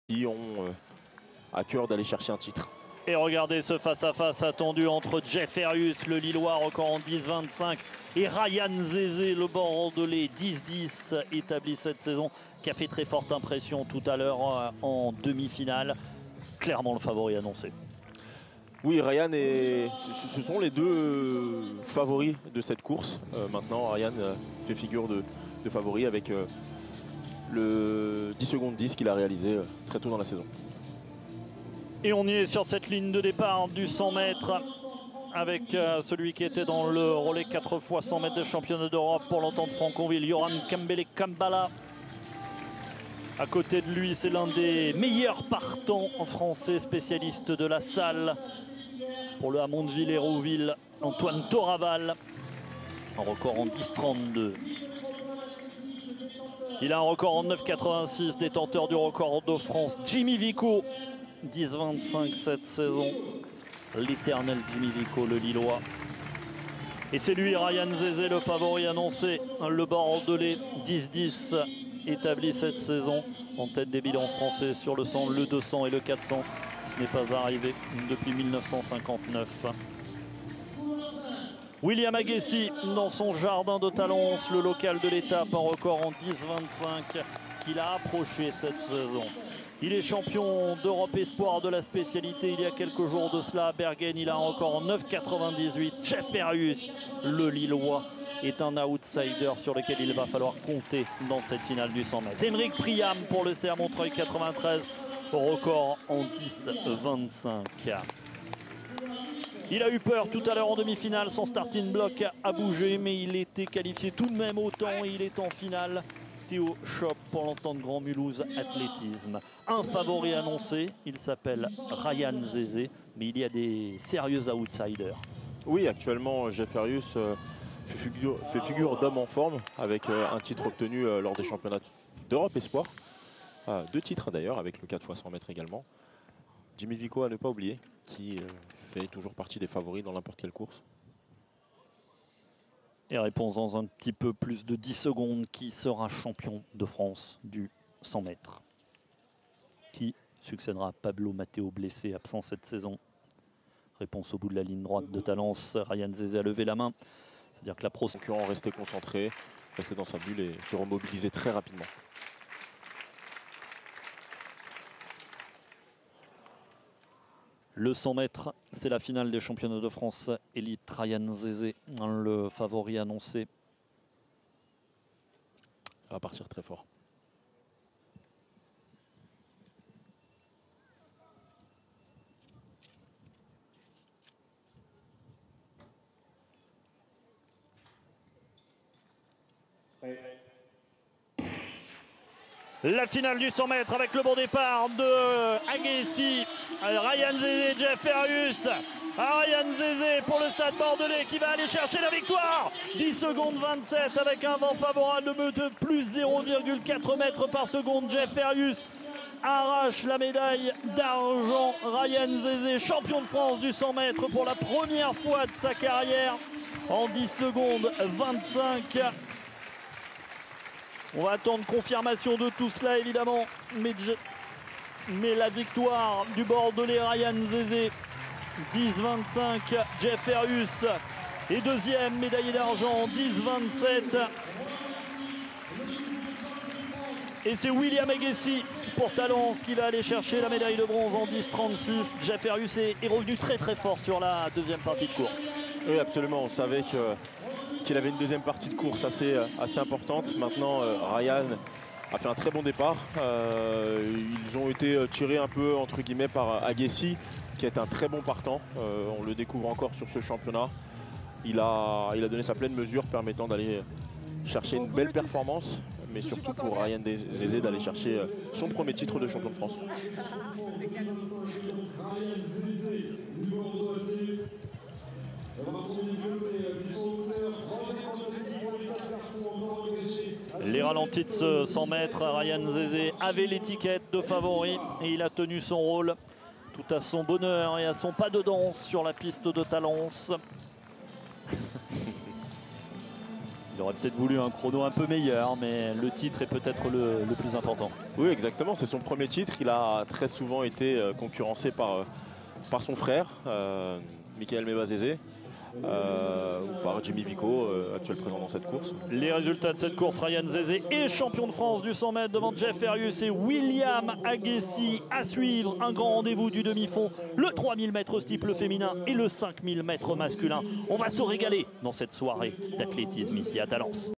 qui ont à cœur d'aller chercher un titre. Et regardez ce face-à-face attendu entre Jeff Herrius, le Lillois, record en 10-25, et Ryan Zézé, le bordelais, 10-10, établi cette saison, qui a fait très forte impression tout à l'heure en demi-finale. Clairement le favori annoncé. Oui, Ryan ce sont les deux favoris de cette course. Maintenant, Ryan fait figure de favori avec le 10 secondes 10 qu'il a réalisé très tôt dans la saison. Et on y est sur cette ligne de départ du 100 mètres avec celui qui était dans le relais 4 x 100 mètres de championnat d'Europe pour l'entente Franconville, Yoran Kambele Kambala. À côté de lui, c'est l'un des meilleurs partants en français, spécialiste de la salle. Pour le Hamonville-Hérouville, Antoine Toraval, un record en 10-32. Il a un record en 9,86, détenteur du record de France, Jimmy Vico. 10-25 cette saison, l'éternel Jimmy Vico, le Lillois. Et c'est lui, Ryan Zézé, le favori annoncé, le bordelais, 10-10, établi cette saison, en tête des bilans français sur le 100, le 200 et le 400. Ce n'est pas arrivé depuis 1959. William Agassi, dans son jardin de Talence, le local de l'étape, un record en 10-25 qu'il a approché cette saison. Il est champion d'Europe Espoir de la spécialité il y a quelques jours de cela à Bergen. Il a un record en 9,98. Jeff Herrius, le Lillois, est un outsider sur lequel il va falloir compter dans cette finale du 100 mètres. Henrik Priam pour le CR Montreuil 93, record en 10,25. Il a eu peur tout à l'heure en demi-finale, son starting block a bougé, mais il était qualifié tout de même au temps et il est en finale. Théo Chop pour l'entente Grand Mulhouse Athlétisme. Un favori annoncé, il s'appelle Ryan Zézé, mais il y a des sérieux outsiders. Oui, actuellement, Jeff Herrius fait figure d'homme en forme avec un titre obtenu lors des championnats d'Europe Espoir. 2 titres d'ailleurs, avec le 4 x 100 mètres également. Jimmy Vico à ne pas oublier, qui fait toujours partie des favoris dans n'importe quelle course. Et réponse dans un petit peu plus de 10 secondes. Qui sera champion de France du 100 mètres? Qui succédera à Pablo Matteo, blessé, absent cette saison? Réponse au bout de la ligne droite de Talence. Ryan Zézé a levé la main. C'est-à-dire que la pro... Concurrent restait concentré, restait dans sa bulle et se remobilisait très rapidement. Le 100 mètres, c'est la finale des championnats de France élite. Ryan Zézé, le favori annoncé. Ça va partir très fort. La finale du 100 mètres avec le bon départ de Agassi, Ryan Zézé, Jeff Herrius. Ryan Zézé pour le Stade Bordelais qui va aller chercher la victoire. 10 secondes 27 avec un vent favorable de plus 0,4 mètres par seconde. Jeff Herrius arrache la médaille d'argent. Ryan Zézé, champion de France du 100 mètres pour la première fois de sa carrière en 10 secondes 25. On va attendre confirmation de tout cela évidemment, mais la victoire du Bordelais Ryan Zézé, 10-25, Jeff Herrius est deuxième, médaillé d'argent, 10-27. Et c'est William Agassi pour Talence qui va aller chercher la médaille de bronze en 10-36. Jeff Herrius est revenu très fort sur la deuxième partie de course. Oui, absolument, on savait qu'il avait une deuxième partie de course assez importante. Maintenant, Ryan a fait un très bon départ. Ils ont été tirés un peu, entre guillemets, par Agassi, qui est un très bon partant. On le découvre encore sur ce championnat. Il a donné sa pleine mesure, permettant d'aller chercher une belle performance, mais surtout pour Ryan Zézé d'aller chercher son premier titre de champion de France. Les ralentis de ce 100 mètres, Ryan Zézé avait l'étiquette de favori et il a tenu son rôle tout à son bonheur et à son pas de danse sur la piste de Talence. Il aurait peut-être voulu un chrono un peu meilleur, mais le titre est peut-être le plus important. Oui, exactement, c'est son premier titre. Il a très souvent été concurrencé par son frère, Michael Mebazeze, ou par Jimmy Vico, actuel président dans cette course. Les résultats de cette course, Ryan Zézé est champion de France du 100 mètres devant Jeff Ferrius et William Agassi. À suivre, un grand rendez-vous du demi-fond, le 3000 mètres steeple féminin et le 5000 mètres masculin. On va se régaler dans cette soirée d'athlétisme ici à Talence.